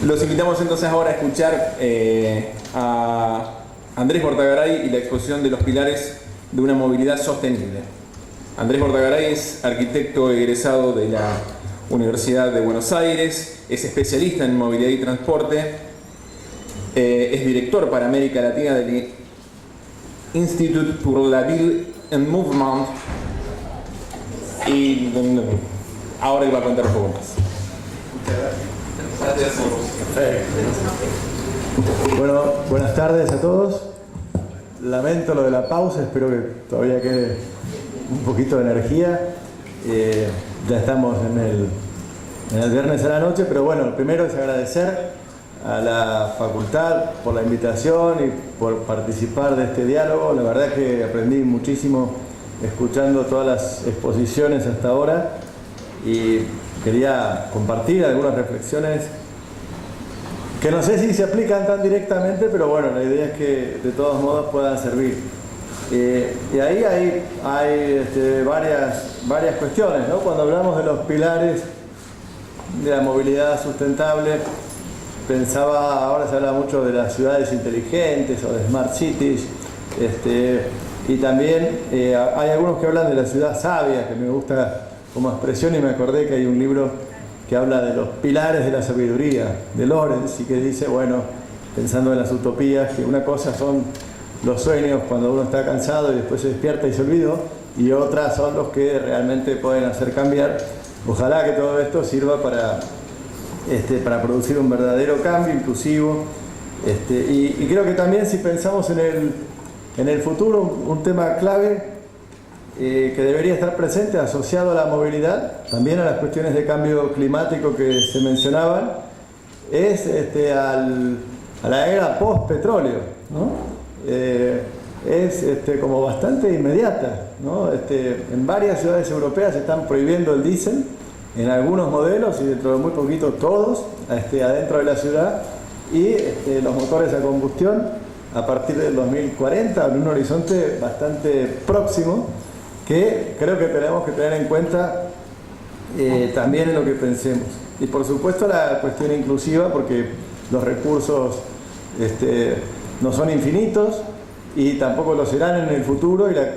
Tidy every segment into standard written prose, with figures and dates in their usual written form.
Los invitamos entonces ahora a escuchar a Andrés Bortagaray y la exposición de los pilares de una movilidad sostenible. Andrés Bortagaray es arquitecto egresado de la Universidad de Buenos Aires, es especialista en movilidad y transporte, es director para América Latina del Institut pour la Ville en Mouvement y ahora iba a contar un poco más. Muchas gracias. Bueno, buenas tardes a todos. Lamento lo de la pausa, espero que todavía quede un poquito de energía. Ya estamos en el viernes a la noche, pero bueno, lo primero es agradecer a la facultad por la invitación y por participar de este diálogo. La verdad que aprendí muchísimo escuchando todas las exposiciones hasta ahora y quería compartir algunas reflexiones que no sé si se aplican tan directamente, pero bueno, la idea es que de todos modos puedan servir. Y ahí hay varias cuestiones, ¿no? Cuando hablamos de los pilares de la movilidad sustentable, pensaba, ahora se habla mucho de las ciudades inteligentes o de smart cities, y también hay algunos que hablan de la ciudad sabia, que me gusta como expresión, y me acordé que hay un libro que habla de los pilares de la sabiduría, de Lorenz, y que dice, bueno, pensando en las utopías, que una cosa son los sueños cuando uno está cansado y después se despierta y se olvidó, y otras son los que realmente pueden hacer cambiar. Ojalá que todo esto sirva para producir un verdadero cambio inclusivo, y creo que también si pensamos en el futuro, un tema clave que debería estar presente asociado a la movilidad, también a las cuestiones de cambio climático que se mencionaban, es a la era post-petróleo, ¿no? Es como bastante inmediata, ¿no? En varias ciudades europeas se están prohibiendo el diésel, en algunos modelos y dentro de muy poquito todos, adentro de la ciudad, y los motores a combustión a partir del 2040, en un horizonte bastante próximo, que creo que tenemos que tener en cuenta también en lo que pensemos. Y por supuesto la cuestión inclusiva, porque los recursos no son infinitos y tampoco lo serán en el futuro, y la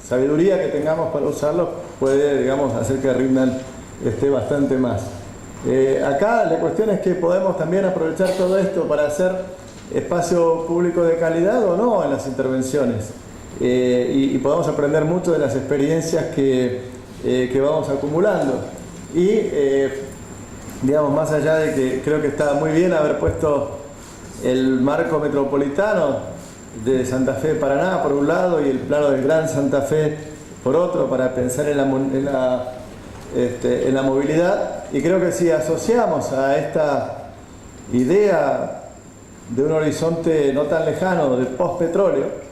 sabiduría que tengamos para usarlos puede, digamos, hacer que rindan bastante más. Acá la cuestión es que podemos también aprovechar todo esto para hacer espacio público de calidad o no en las intervenciones. Y podemos aprender mucho de las experiencias que vamos acumulando. Y, digamos, más allá de que creo que está muy bien haber puesto el marco metropolitano de Santa Fe, Paraná, por un lado, y el plano del Gran Santa Fe, por otro, para pensar en la movilidad. Y creo que si asociamos a esta idea de un horizonte no tan lejano, del post-petróleo,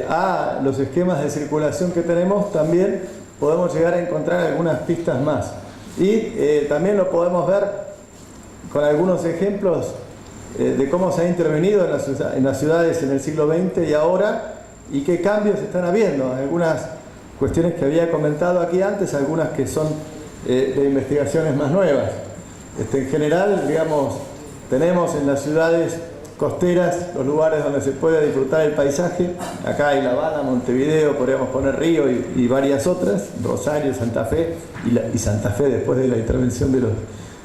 a los esquemas de circulación que tenemos, también podemos llegar a encontrar algunas pistas más. Y también lo podemos ver con algunos ejemplos de cómo se ha intervenido en las ciudades en el siglo XX y ahora, y qué cambios están habiendo. Algunas cuestiones que había comentado aquí antes, algunas que son de investigaciones más nuevas. En general, digamos, tenemos en las ciudades costeras los lugares donde se puede disfrutar el paisaje. Acá hay La Habana, Montevideo, podríamos poner Río y varias otras, Rosario, Santa Fe, y Santa Fe después de la intervención de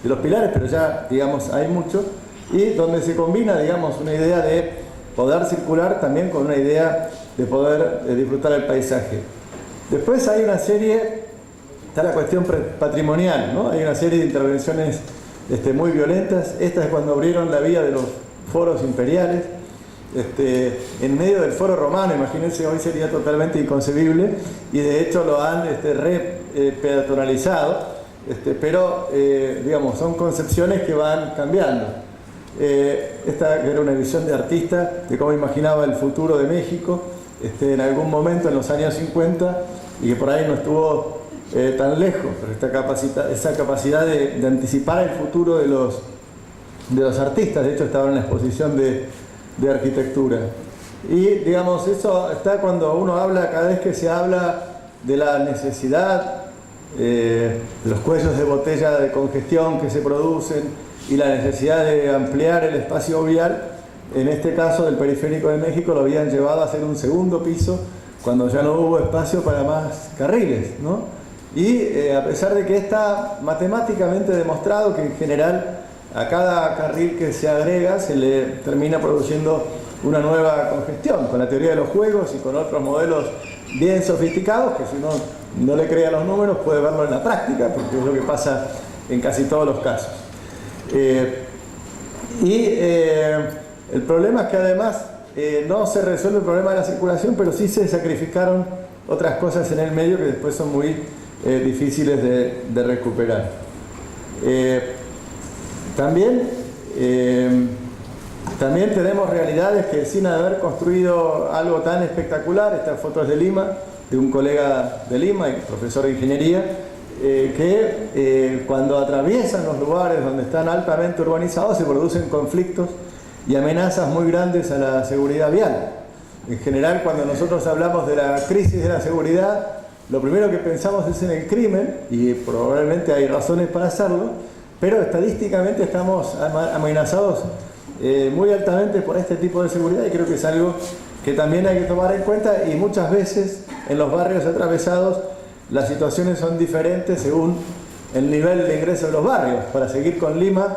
los pilares, pero ya, digamos, hay mucho, y donde se combina, digamos, una idea de poder circular también con una idea de poder disfrutar el paisaje. Después hay una serie, está la cuestión patrimonial, ¿no? Hay una serie de intervenciones muy violentas. Esta es cuando abrieron la vía de los foros imperiales, en medio del foro romano. Imagínense, hoy sería totalmente inconcebible, y de hecho lo han peatonalizado, pero digamos, son concepciones que van cambiando. Esta era una visión de artista de cómo imaginaba el futuro de México en algún momento en los años 50, y que por ahí no estuvo tan lejos, pero esa capacidad de anticipar el futuro de los artistas. De hecho estaba en la exposición de arquitectura, y digamos, eso está cuando uno habla, cada vez que se habla de la necesidad, de los cuellos de botella de congestión que se producen, y la necesidad de ampliar el espacio vial, en este caso del Periférico de México, lo habían llevado a hacer un segundo piso cuando ya no hubo espacio para más carriles, ¿no? Y a pesar de que está matemáticamente demostrado que en general a cada carril que se agrega se le termina produciendo una nueva congestión, con la teoría de los juegos y con otros modelos bien sofisticados, que si uno no le cree a los números puede verlo en la práctica, porque es lo que pasa en casi todos los casos. El problema es que además no se resuelve el problema de la circulación, pero sí se sacrificaron otras cosas en el medio que después son muy difíciles de recuperar. También tenemos realidades que sin haber construido algo tan espectacular, estas fotos de Lima, de un colega de Lima, profesor de ingeniería, que cuando atraviesan los lugares donde están altamente urbanizados se producen conflictos y amenazas muy grandes a la seguridad vial. En general, cuando nosotros hablamos de la crisis de la seguridad, lo primero que pensamos es en el crimen, y probablemente hay razones para hacerlo, pero estadísticamente estamos amenazados muy altamente por este tipo de seguridad, y creo que es algo que también hay que tomar en cuenta, y muchas veces en los barrios atravesados las situaciones son diferentes según el nivel de ingreso de los barrios. Para seguir con Lima,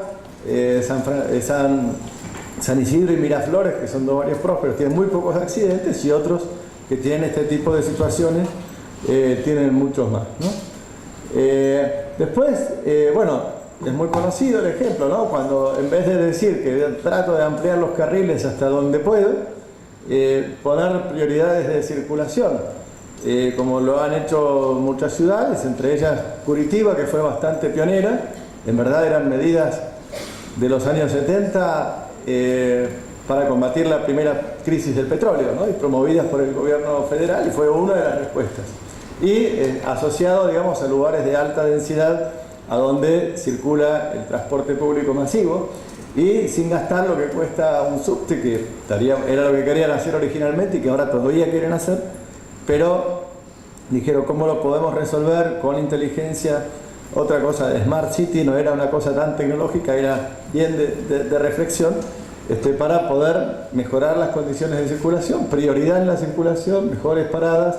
San Isidro y Miraflores, que son dos barrios prósperos, tienen muy pocos accidentes, y otros que tienen este tipo de situaciones tienen muchos más, ¿no? Después, bueno, es muy conocido el ejemplo, ¿no? Cuando en vez de decir que trato de ampliar los carriles hasta donde puedo, poner prioridades de circulación, como lo han hecho muchas ciudades, entre ellas Curitiba, que fue bastante pionera. En verdad eran medidas de los años 70 para combatir la primera crisis del petróleo, ¿no? Y promovidas por el gobierno federal, y fue una de las respuestas. Y asociado, digamos, a lugares de alta densidad, a donde circula el transporte público masivo, y sin gastar lo que cuesta un subte, que era lo que querían hacer originalmente y que ahora todavía quieren hacer, pero dijeron, ¿cómo lo podemos resolver con inteligencia? Otra cosa de Smart City, no era una cosa tan tecnológica, era bien de reflexión, para poder mejorar las condiciones de circulación, prioridad en la circulación, mejores paradas,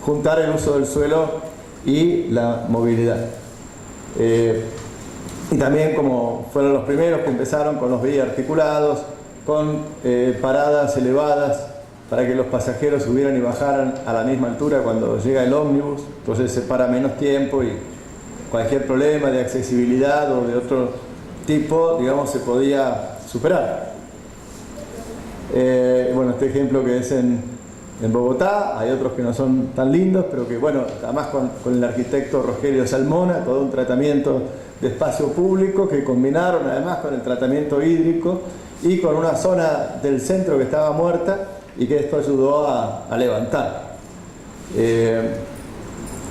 juntar el uso del suelo y la movilidad. Y también, como fueron los primeros que empezaron con los vías articulados, con paradas elevadas para que los pasajeros subieran y bajaran a la misma altura cuando llega el ómnibus, entonces se para menos tiempo y cualquier problema de accesibilidad o de otro tipo, digamos, se podía superar. Bueno, este ejemplo que es en Bogotá, hay otros que no son tan lindos, pero que, bueno, además con el arquitecto Rogelio Salmona, todo un tratamiento de espacio público que combinaron además con el tratamiento hídrico y con una zona del centro que estaba muerta, y que esto ayudó a levantar.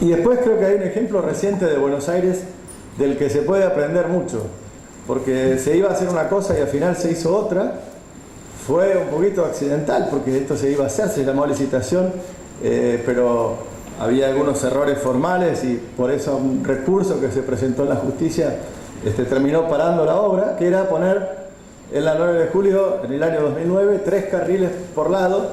Y después creo que hay un ejemplo reciente de Buenos Aires del que se puede aprender mucho, porque se iba a hacer una cosa y al final se hizo otra. Fue un poquito accidental, porque esto se iba a hacer, se llamó licitación, pero había algunos errores formales, y por eso un recurso que se presentó en la justicia terminó parando la obra, que era poner en la 9 de julio, en el año 2009, 3 carriles por lado,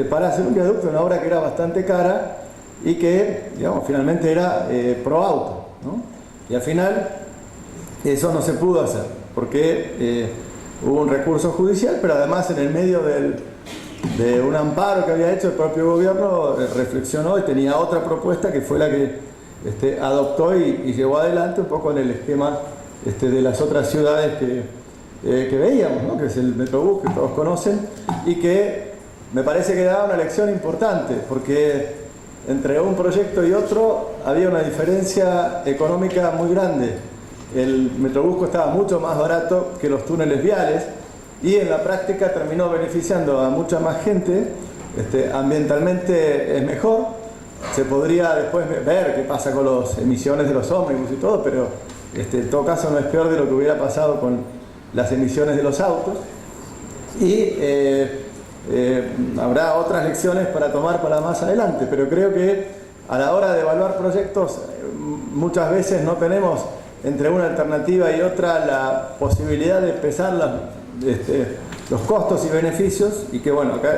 para hacer un viaducto, una obra que era bastante cara y que, digamos, finalmente era pro auto, ¿no? Y al final eso no se pudo hacer, porque hubo un recurso judicial, pero además en el medio de un amparo que había hecho el propio gobierno, reflexionó y tenía otra propuesta que fue la que adoptó y llevó adelante un poco en el esquema de las otras ciudades que veíamos, ¿no? Que es el Metrobús, que todos conocen, y que me parece que daba una lección importante, porque entre un proyecto y otro había una diferencia económica muy grande. El Metrobús costaba mucho más barato que los túneles viales, y en la práctica terminó beneficiando a mucha más gente. Ambientalmente es mejor. Se podría después ver qué pasa con las emisiones de los ómnibus y todo, pero en todo caso no es peor de lo que hubiera pasado con las emisiones de los autos. Y habrá otras lecciones para tomar para más adelante, pero creo que a la hora de evaluar proyectos muchas veces no tenemos entre una alternativa y otra la posibilidad de pesar los costos y beneficios, y que bueno, acá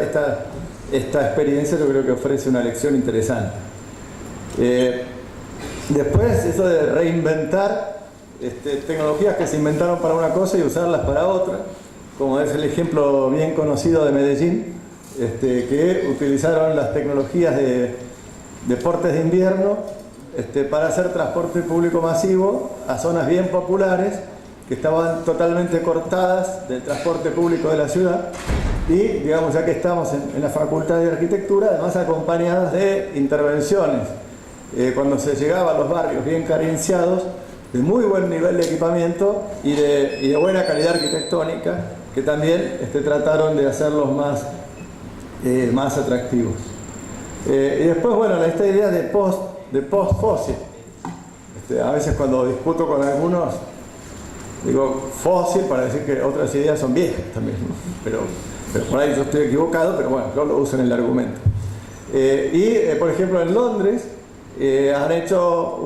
esta experiencia yo creo que ofrece una lección interesante. Después, eso de reinventar tecnologías que se inventaron para una cosa y usarlas para otra, como es el ejemplo bien conocido de Medellín, que utilizaron las tecnologías de deportes de invierno para hacer transporte público masivo a zonas bien populares que estaban totalmente cortadas del transporte público de la ciudad, y digamos, ya que estamos en la Facultad de Arquitectura, además acompañadas de intervenciones cuando se llegaba a los barrios bien carenciados, de muy buen nivel de equipamiento y de buena calidad arquitectónica, que también trataron de hacerlos más atractivos. Y después, bueno, esta idea de post-fósil. A veces cuando discuto con algunos, digo fósil para decir que otras ideas son viejas también, ¿no? Pero por ahí yo estoy equivocado, pero bueno, yo lo uso en el argumento. Por ejemplo, en Londres han hecho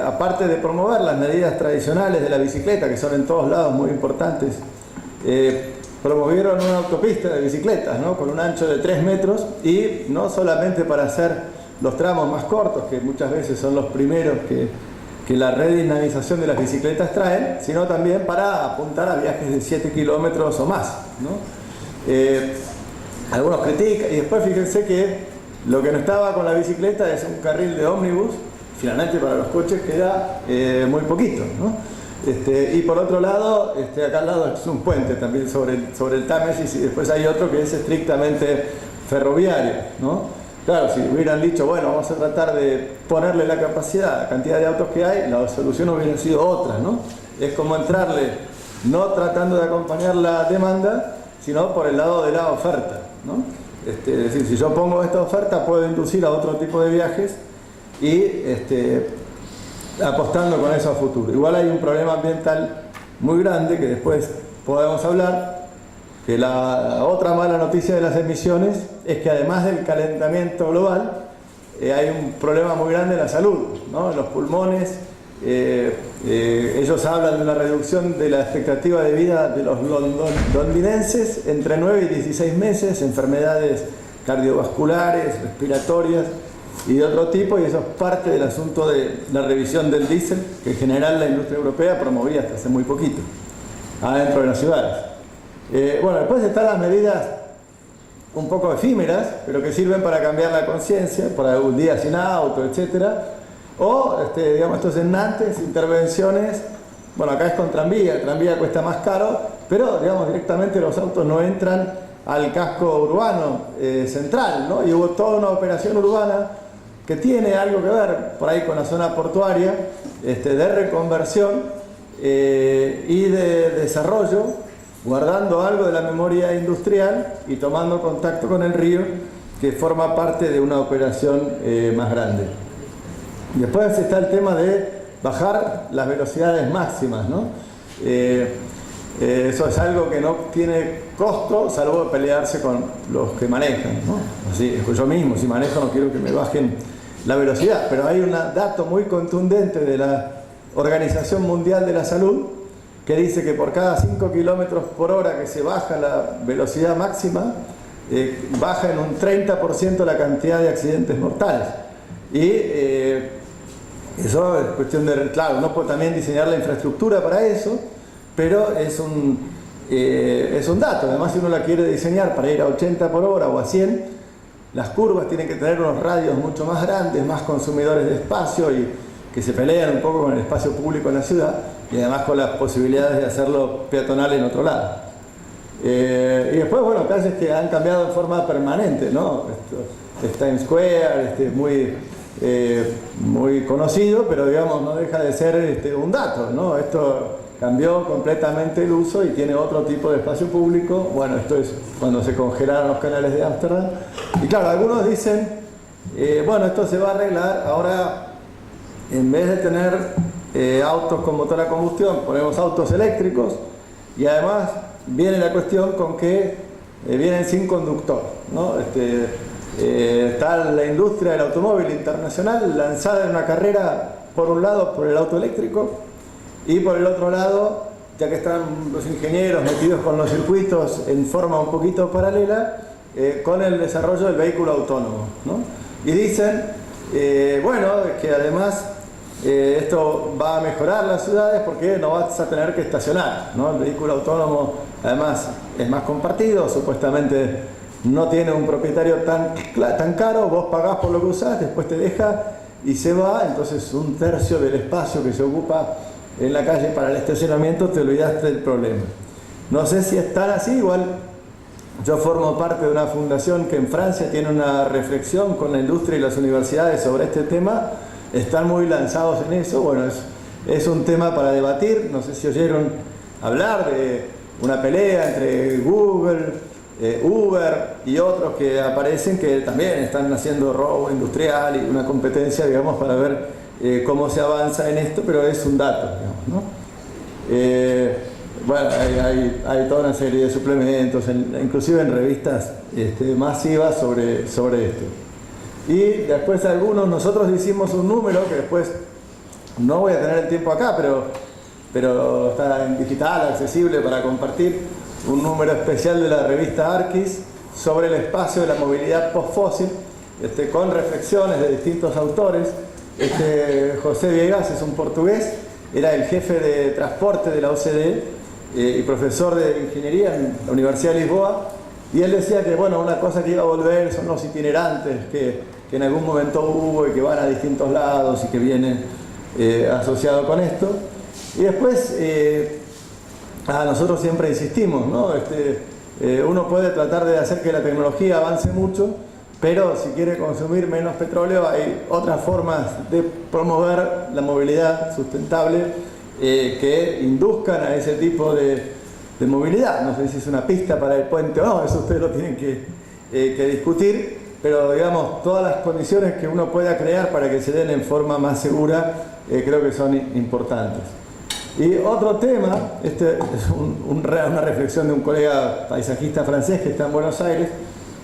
aparte de promover las medidas tradicionales de la bicicleta, que son en todos lados muy importantes, promovieron una autopista de bicicletas, ¿no? Con un ancho de 3 metros, y no solamente para hacer los tramos más cortos, que muchas veces son los primeros que la redinamización de las bicicletas traen, sino también para apuntar a viajes de 7 kilómetros o más, ¿no? Algunos critican, y después fíjense que lo que no estaba con la bicicleta es un carril de ómnibus, finalmente para los coches queda muy poquito, ¿no? Y por otro lado, acá al lado es un puente también sobre el Támesis, y después hay otro que es estrictamente ferroviario, ¿no? Claro, si hubieran dicho, bueno, vamos a tratar de ponerle la capacidad, la cantidad de autos que hay, la solución hubiera sido otra, ¿no? Es como entrarle, no tratando de acompañar la demanda, sino por el lado de la oferta, ¿no? Es decir, si yo pongo esta oferta, puedo inducir a otro tipo de viajes y apostando con eso a futuro. Igual hay un problema ambiental muy grande que después podemos hablar, que la otra mala noticia de las emisiones es que además del calentamiento global, hay un problema muy grande en la salud, ¿no? En los pulmones. Ellos hablan de una reducción de la expectativa de vida de los londinenses entre 9 y 16 meses, enfermedades cardiovasculares, respiratorias y de otro tipo, y eso es parte del asunto de la revisión del diésel, que en general la industria europea promovía hasta hace muy poquito, adentro de las ciudades. Bueno, después están las medidas un poco efímeras, pero que sirven para cambiar la conciencia, para un día sin auto, etcétera. O, digamos, estos en Nantes, intervenciones, bueno, acá es con tranvía, el tranvía cuesta más caro, pero, digamos, directamente los autos no entran al casco urbano central, ¿no? Y hubo toda una operación urbana que tiene algo que ver por ahí con la zona portuaria, de reconversión y de desarrollo, guardando algo de la memoria industrial y tomando contacto con el río, que forma parte de una operación más grande. Después está el tema de bajar las velocidades máximas, ¿no? Eso es algo que no tiene costo, salvo pelearse con los que manejan, ¿no? Así, yo mismo, si manejo, no quiero que me bajen la velocidad, pero hay un dato muy contundente de la Organización Mundial de la Salud que dice que por cada 5 kilómetros por hora que se baja la velocidad máxima, baja en un 30% la cantidad de accidentes mortales. Y eso es cuestión de, claro, uno puede también diseñar la infraestructura para eso, pero es un dato. Además, si uno la quiere diseñar para ir a 80 por hora o a 100, las curvas tienen que tener unos radios mucho más grandes, más consumidores de espacio, y que se pelean un poco con el espacio público en la ciudad, y además con las posibilidades de hacerlo peatonal en otro lado. Y después, bueno, calles que han cambiado de forma permanente, ¿no? Times Square, muy conocido, pero digamos no deja de ser un dato, ¿no? Esto cambió completamente el uso y tiene otro tipo de espacio público. Bueno, esto es cuando se congelaron los canales de Ámsterdam. Y claro, algunos dicen, bueno, esto se va a arreglar, ahora en vez de tener autos con motor a combustión, ponemos autos eléctricos, y además viene la cuestión con que vienen sin conductor, ¿no? Está la industria del automóvil internacional lanzada en una carrera por un lado por el auto eléctrico y por el otro lado, ya que están los ingenieros metidos con los circuitos en forma un poquito paralela, con el desarrollo del vehículo autónomo, ¿no? Y dicen, bueno, que además esto va a mejorar las ciudades porque no vas a tener que estacionar, ¿no? El vehículo autónomo además es más compartido, supuestamente no tiene un propietario tan caro, vos pagás por lo que usás, después te deja y se va, entonces un tercio del espacio que se ocupa en la calle para el estacionamiento te olvidaste del problema. No sé si es tan así, igual yo formo parte de una fundación que en Francia tiene una reflexión con la industria y las universidades sobre este tema, están muy lanzados en eso, bueno, es un tema para debatir, no sé si oyeron hablar de una pelea entre Google, Uber y otros que aparecen que también están haciendo robo industrial y una competencia, digamos, para ver cómo se avanza en esto, pero es un dato, digamos, ¿no? Bueno, hay toda una serie de suplementos, inclusive en revistas masivas sobre esto. Y después nosotros hicimos un número que después no voy a tener el tiempo acá, pero está en digital, accesible para compartir, un número especial de la revista Arquis sobre el espacio de la movilidad post-fósil, con reflexiones de distintos autores. José Viegas es un portugués, era el jefe de transporte de la OCDE y profesor de ingeniería en la Universidad de Lisboa, y él decía que bueno, una cosa que iba a volver son los itinerantes que en algún momento hubo y que van a distintos lados y que vienen asociado con esto. Y después nosotros siempre insistimos, ¿no? Uno puede tratar de hacer que la tecnología avance mucho, pero si quiere consumir menos petróleo hay otras formas de promover la movilidad sustentable que induzcan a ese tipo de movilidad. No sé si es una pista para el puente o no, eso ustedes lo tienen que discutir, pero digamos, todas las condiciones que uno pueda crear para que se den en forma más segura creo que son importantes. Y otro tema, es una reflexión de un colega paisajista francés que está en Buenos Aires.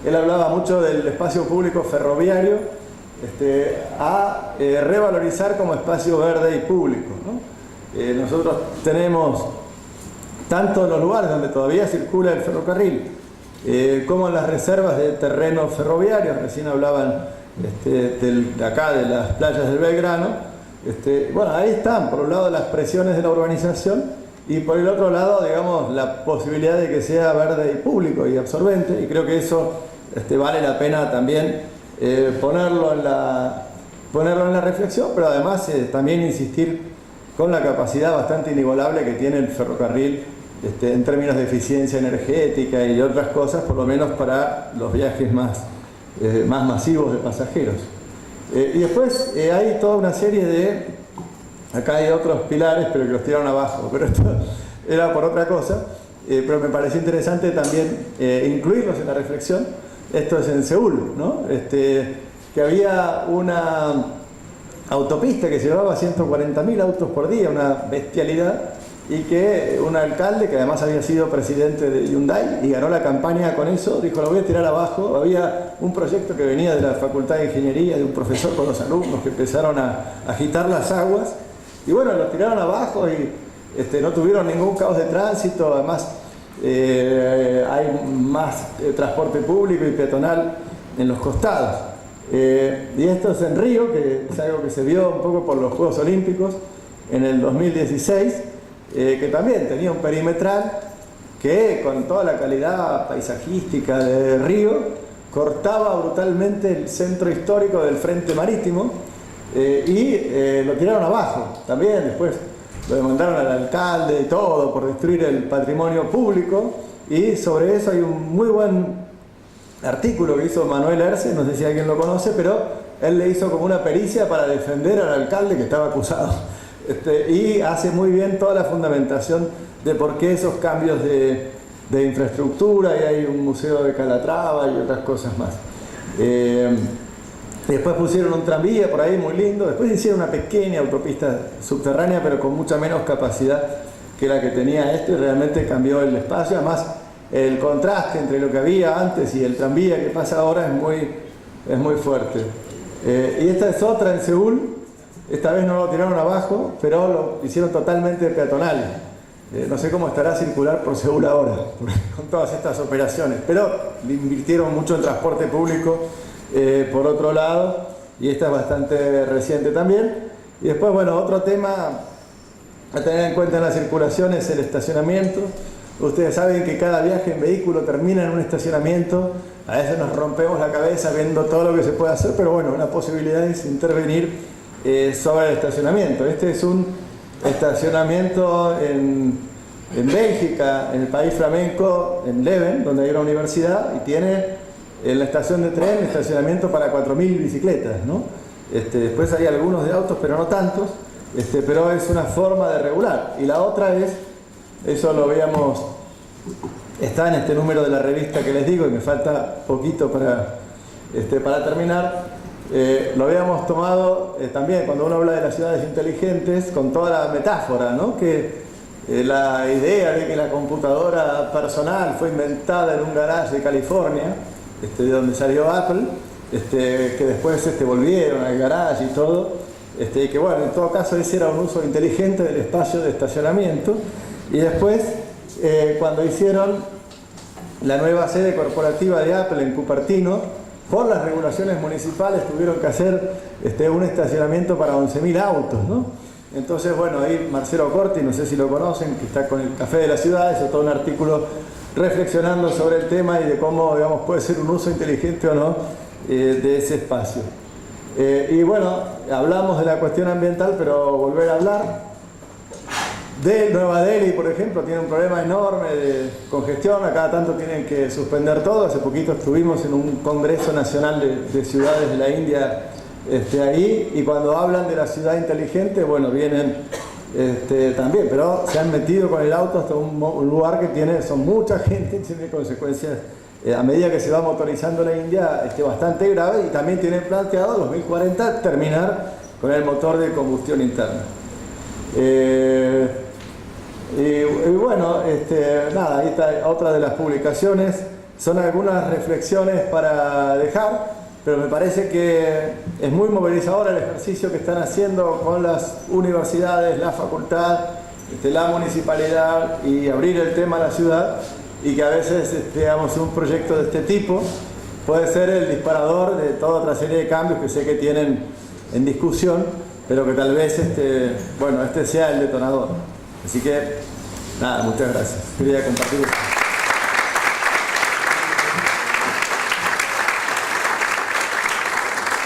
Él hablaba mucho del espacio público ferroviario a revalorizar como espacio verde y público, ¿no? Nosotros tenemos, tanto en los lugares donde todavía circula el ferrocarril, como en las reservas de terrenos ferroviarios, recién hablaban de acá, de las playas del Belgrano, bueno, ahí están, por un lado las presiones de la urbanización y por el otro lado, digamos, la posibilidad de que sea verde y público y absorbente, y creo que eso vale la pena también ponerlo en la reflexión, pero además también insistir con la capacidad bastante inigualable que tiene el ferrocarril en términos de eficiencia energética y otras cosas, por lo menos para los viajes más masivos de pasajeros. Y después hay toda una serie de, acá hay otros pilares, pero que los tiraron abajo, pero esto era por otra cosa, pero me pareció interesante también incluirlos en la reflexión. Esto es en Seúl, ¿no? Que había una autopista que llevaba 140.000 autos por día, una bestialidad, y que un alcalde, que además había sido presidente de Hyundai y ganó la campaña con eso, dijo: lo voy a tirar abajo. Había un proyecto que venía de la Facultad de Ingeniería, de un profesor con los alumnos que empezaron a agitar las aguas, y bueno, lo tiraron abajo y no tuvieron ningún caos de tránsito. Además hay más transporte público y peatonal en los costados. Y esto es en Río, que es algo que se vio un poco por los Juegos Olímpicos en el 2016, que también tenía un perimetral que, con toda la calidad paisajística de Río, cortaba brutalmente el centro histórico del Frente Marítimo, y lo tiraron abajo. También después lo demandaron al alcalde y todo por destruir el patrimonio público, y sobre eso hay un muy buen artículo que hizo Manuel Erce, no sé si alguien lo conoce, pero él le hizo como una pericia para defender al alcalde que estaba acusado. Y hace muy bien toda la fundamentación de por qué esos cambios de infraestructura, y hay un museo de Calatrava y otras cosas más. Después pusieron un tranvía por ahí muy lindo, después hicieron una pequeña autopista subterránea, pero con mucha menos capacidad que la que tenía y realmente cambió el espacio. Además, el contraste entre lo que había antes y el tranvía que pasa ahora es muy fuerte. Y esta es otra en Seúl, esta vez no lo tiraron abajo, pero lo hicieron totalmente peatonal. No sé cómo estará circular por Seúl ahora, con todas estas operaciones, pero invirtieron mucho en transporte público por otro lado, y esta es bastante reciente también. Y después, bueno, otro tema a tener en cuenta en la circulación es el estacionamiento. Ustedes saben que cada viaje en vehículo termina en un estacionamiento. A veces nos rompemos la cabeza viendo todo lo que se puede hacer, pero bueno, una posibilidad es intervenir sobre el estacionamiento. Este es un estacionamiento en Bélgica, en el país flamenco, en Leuven, donde hay una universidad, y tiene en la estación de tren estacionamiento para 4.000 bicicletas, ¿no? Después hay algunos de autos, pero no tantos, pero es una forma de regular. Y la otra es, eso lo veíamos, está en este número de la revista que les digo, y me falta poquito para terminar. Lo habíamos tomado también cuando uno habla de las ciudades inteligentes, con toda la metáfora, ¿no? Que la idea de que la computadora personal fue inventada en un garage de California, de donde salió Apple, que después volvieron al garage y todo, y que bueno, en todo caso ese era un uso inteligente del espacio de estacionamiento. Y después, cuando hicieron la nueva sede corporativa de Apple en Cupertino, por las regulaciones municipales tuvieron que hacer un estacionamiento para 11.000 autos, ¿no? Entonces, bueno, ahí Marcelo Corti, no sé si lo conocen, que está con el Café de la Ciudad, hizo todo un artículo reflexionando sobre el tema y de cómo, digamos, puede ser un uso inteligente o no de ese espacio. Y bueno, hablamos de la cuestión ambiental, pero volver a hablar de Nueva Delhi, por ejemplo, tiene un problema enorme de congestión, a cada tanto tienen que suspender todo. Hace poquito estuvimos en un congreso nacional de ciudades de la India ahí, y cuando hablan de la ciudad inteligente, bueno, vienen también, pero se han metido con el auto hasta un lugar que son mucha gente, tiene consecuencias a medida que se va motorizando la India bastante grave, y también tienen planteado 2040 terminar con el motor de combustión interna. Y bueno, nada, ahí está otra de las publicaciones. Son algunas reflexiones para dejar, pero me parece que es muy movilizador el ejercicio que están haciendo con las universidades, la facultad, la municipalidad, y abrir el tema a la ciudad, y que a veces digamos, un proyecto de este tipo puede ser el disparador de toda otra serie de cambios que sé que tienen en discusión, pero que tal vez bueno, sea el detonador. Así que, nada, muchas gracias. Quería compartir.